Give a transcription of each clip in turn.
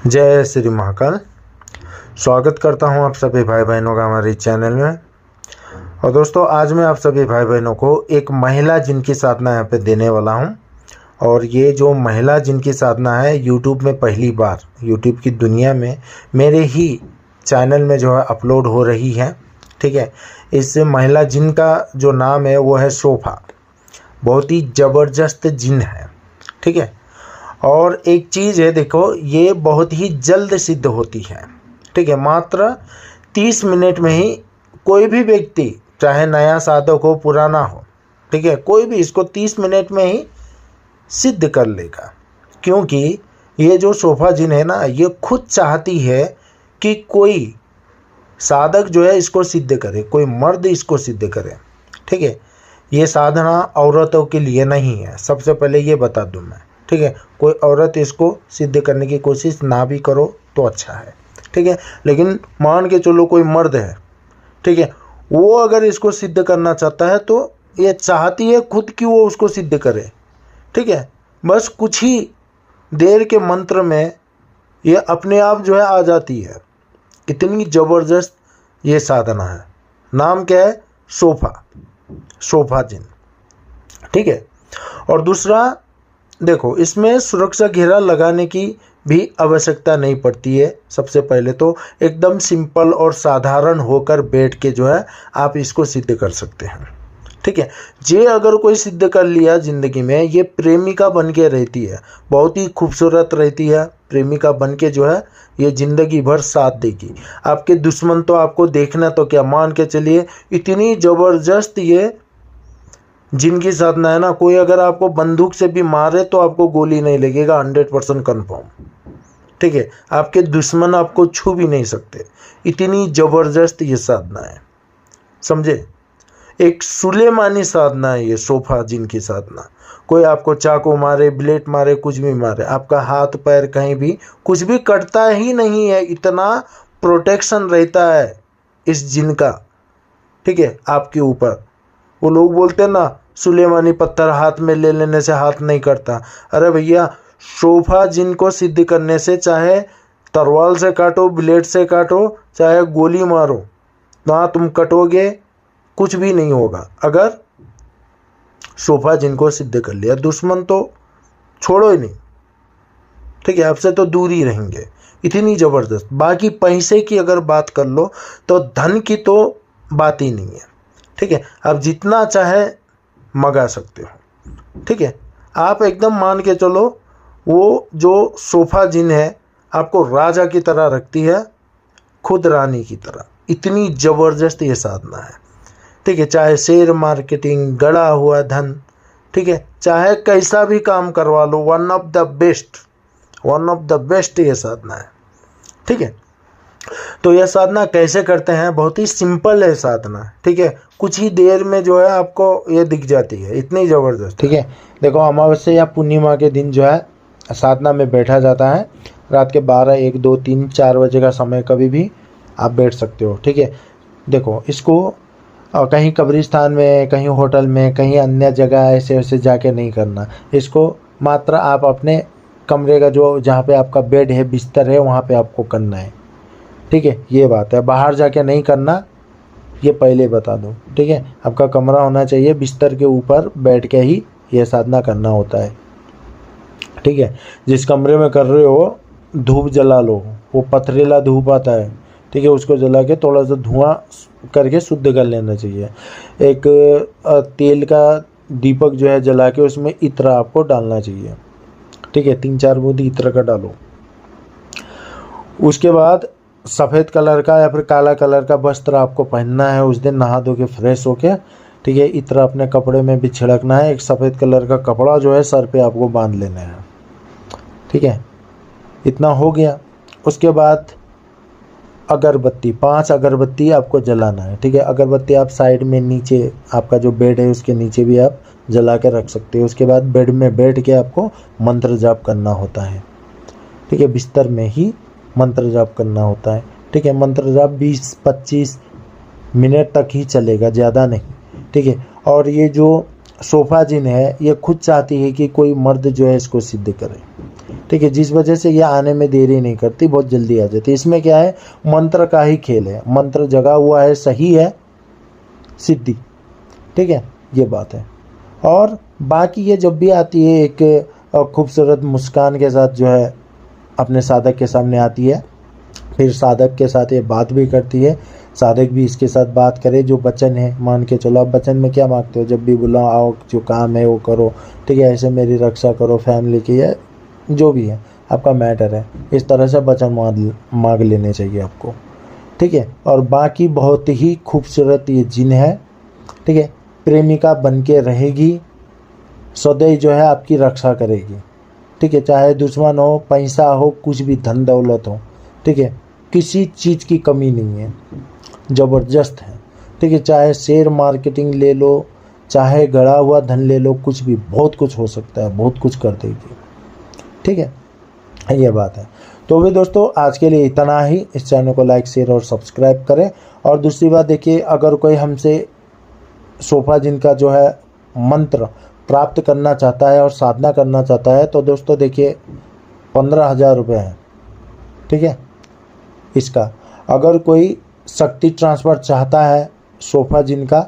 जय श्री महाकाल। स्वागत करता हूं आप सभी भाई बहनों का हमारे चैनल में। और दोस्तों, आज मैं आप सभी भाई बहनों को एक महिला जिन की साधना यहाँ पे देने वाला हूं। और ये जो महिला जिन की साधना है यूट्यूब में पहली बार यूट्यूब की दुनिया में मेरे ही चैनल में जो है अपलोड हो रही है। ठीक है, इस महिला जिन का जो नाम है वो है सोफा। बहुत ही ज़बरदस्त जिन है। ठीक है, और एक चीज़ है, देखो, ये बहुत ही जल्द सिद्ध होती है। ठीक है, मात्र 30 मिनट में ही कोई भी व्यक्ति, चाहे नया साधक हो पुराना हो, ठीक है, कोई भी इसको 30 मिनट में ही सिद्ध कर लेगा। क्योंकि ये जो सोफा जिन है ना, ये खुद चाहती है कि कोई साधक जो है इसको सिद्ध करे, कोई मर्द इसको सिद्ध करे। ठीक है, ये साधना औरतों के लिए नहीं है, सबसे पहले ये बता दूं मैं। ठीक है, कोई औरत इसको सिद्ध करने की कोशिश ना भी करो तो अच्छा है। ठीक है, लेकिन मान के चलो कोई मर्द है, ठीक है, वो अगर इसको सिद्ध करना चाहता है तो ये चाहती है खुद कि वो उसको सिद्ध करे। ठीक है, बस कुछ ही देर के मंत्र में ये अपने आप जो है आ जाती है। कितनी ज़बरदस्त ये साधना है। नाम क्या है? सोफा जिन। ठीक है, और दूसरा, देखो, इसमें सुरक्षा घेरा लगाने की भी आवश्यकता नहीं पड़ती है। सबसे पहले तो एकदम सिंपल और साधारण होकर बैठ के जो है आप इसको सिद्ध कर सकते हैं। ठीक है, ये अगर कोई सिद्ध कर लिया ज़िंदगी में, ये प्रेमिका बन के रहती है, बहुत ही खूबसूरत रहती है। प्रेमिका बन के जो है ये ज़िंदगी भर साथ देगी। आपके दुश्मन तो आपको देखना तो क्या, मान के चलिए इतनी ज़बरदस्त ये जिनकी साधना है ना, कोई अगर आपको बंदूक से भी मारे तो आपको गोली नहीं लगेगा, 100% कन्फर्म। ठीक है, आपके दुश्मन आपको छू भी नहीं सकते। इतनी ज़बरदस्त ये साधना है, समझे। एक सुलेमानी साधना है ये सोफा जिनकी साधना। कोई आपको चाकू मारे, ब्लेड मारे, कुछ भी मारे, आपका हाथ पैर कहीं भी कुछ भी कटता ही नहीं है। इतना प्रोटेक्शन रहता है इस जिन का। ठीक है, आपके ऊपर। वो लोग बोलते हैं ना, सुलेमानी पत्थर हाथ में ले लेने से हाथ नहीं कटता। अरे भैया, सोफा जिन को सिद्ध करने से चाहे तलवार से काटो, ब्लेड से काटो, चाहे गोली मारो, ना तुम कटोगे, कुछ भी नहीं होगा। अगर सोफा जिन को सिद्ध कर लिया, दुश्मन तो छोड़ो ही नहीं। ठीक है, आपसे तो दूर ही रहेंगे। इतनी ज़बरदस्त। बाकी पैसे की अगर बात कर लो तो धन की तो बात ही नहीं है। ठीक है, आप जितना चाहे मंगा सकते हो। ठीक है, आप एकदम मान के चलो, वो जो सोफा जिन है आपको राजा की तरह रखती है, खुद रानी की तरह। इतनी ज़बरदस्त ये साधना है। ठीक है, चाहे शेयर मार्केटिंग, गड़ा हुआ धन, ठीक है, चाहे कैसा भी काम करवा लो, वन ऑफ द बेस्ट ये साधना है। ठीक है, तो यह साधना कैसे करते हैं? बहुत ही सिंपल है साधना। ठीक है, कुछ ही देर में जो है आपको ये दिख जाती है, इतनी ज़बरदस्त। ठीक है, देखो, अमावस्या या पूर्णिमा के दिन जो है साधना में बैठा जाता है। रात के 12, 1, 2, 3, 4 बजे का समय कभी भी आप बैठ सकते हो। ठीक है, देखो, इसको कहीं कब्रिस्तान में, कहीं होटल में, कहीं अन्य जगह ऐसे वैसे जाके नहीं करना। इसको मात्र आप अपने कमरे का जो जहाँ पे आपका बेड है, बिस्तर है, वहाँ पे आपको करना है। ठीक है, ये बात है, बाहर जाके नहीं करना, ये पहले बता दूं। ठीक है, आपका कमरा होना चाहिए, बिस्तर के ऊपर बैठ के ही ये साधना करना होता है। ठीक है, जिस कमरे में कर रहे हो धूप जला लो, वो पथरीला धूप आता है। ठीक है, उसको जला के थोड़ा सा धुआं करके शुद्ध कर लेना चाहिए। एक तेल का दीपक जो है जला के उसमें इत्र आपको डालना चाहिए। ठीक है, 3-4 बूंद इत्र का डालो। उसके बाद सफ़ेद कलर का या फिर काला कलर का वस्त्र आपको पहनना है। उस दिन नहा धो के फ्रेश होके, ठीक है, इत्र अपने कपड़े में भी छिड़कना है। एक सफ़ेद कलर का कपड़ा जो है सर पे आपको बांध लेना है। ठीक है, इतना हो गया। उसके बाद अगरबत्ती, 5 अगरबत्ती आपको जलाना है। ठीक है, अगरबत्ती आप साइड में नीचे, आपका जो बेड है उसके नीचे भी आप जला के रख सकते हो। उसके बाद बेड में बैठ के आपको मंत्र जाप करना होता है। ठीक है, बिस्तर में ही मंत्र जाप करना होता है। ठीक है, मंत्र जाप 20-25 मिनट तक ही चलेगा, ज़्यादा नहीं। ठीक है, और ये जो सोफा जिन है ये खुद चाहती है कि कोई मर्द जो है इसको सिद्ध करे। ठीक है, जिस वजह से ये आने में देरी नहीं करती, बहुत जल्दी आ जाती है। इसमें क्या है, मंत्र का ही खेल है, मंत्र जगा हुआ है, सही है, सिद्धि, ठीक है, ये बात है। और बाकी ये जब भी आती है एक खूबसूरत मुस्कान के साथ जो है अपने साधक के सामने आती है, फिर साधक के साथ ये बात भी करती है, साधक भी इसके साथ बात करे, जो वचन है मान के चलो। आप वचन में क्या मांगते हो, जब भी बुलाओ आओ, जो काम है वो करो, ठीक है, ऐसे मेरी रक्षा करो, फैमिली की है, जो भी है आपका मैटर है, इस तरह से वचन मांग लेने चाहिए आपको, ठीक है। और बाकी बहुत ही खूबसूरत ये जिन है, ठीक है, प्रेमिका बन के रहेगी, सदैव जो है आपकी रक्षा करेगी, ठीक है, चाहे दुश्मन हो, पैसा हो, कुछ भी धन दौलत हो, ठीक है, किसी चीज़ की कमी नहीं है, ज़बरदस्त है, ठीक है, चाहे शेयर मार्केटिंग ले लो, चाहे गड़ा हुआ धन ले लो, कुछ भी, बहुत कुछ हो सकता है, बहुत कुछ कर देगी, ठीक है, ये बात है। तो भी दोस्तों आज के लिए इतना ही। इस चैनल को लाइक शेयर और सब्सक्राइब करें। और दूसरी बात देखिए, अगर कोई हमसे सोफा जिनका जो है मंत्र प्राप्त करना चाहता है और साधना करना चाहता है, तो दोस्तों देखिए 15,000 रुपये है, ठीक है। इसका अगर कोई शक्ति ट्रांसफ़र चाहता है सोफा जिनका,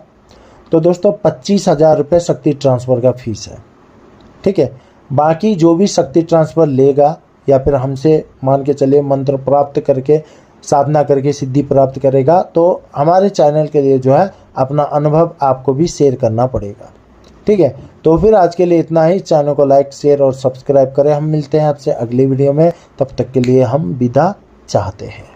तो दोस्तों 25,000 रुपये शक्ति ट्रांसफ़र का फीस है, ठीक है। बाकी जो भी शक्ति ट्रांसफ़र लेगा या फिर हमसे मान के चलिए मंत्र प्राप्त करके साधना करके सिद्धि प्राप्त करेगा, तो हमारे चैनल के लिए जो है अपना अनुभव आपको भी शेयर करना पड़ेगा, ठीक है। तो फिर आज के लिए इतना ही। चैनल को लाइक शेयर और सब्सक्राइब करें। हम मिलते हैं आपसे अगली वीडियो में, तब तक के लिए हम विदा चाहते हैं।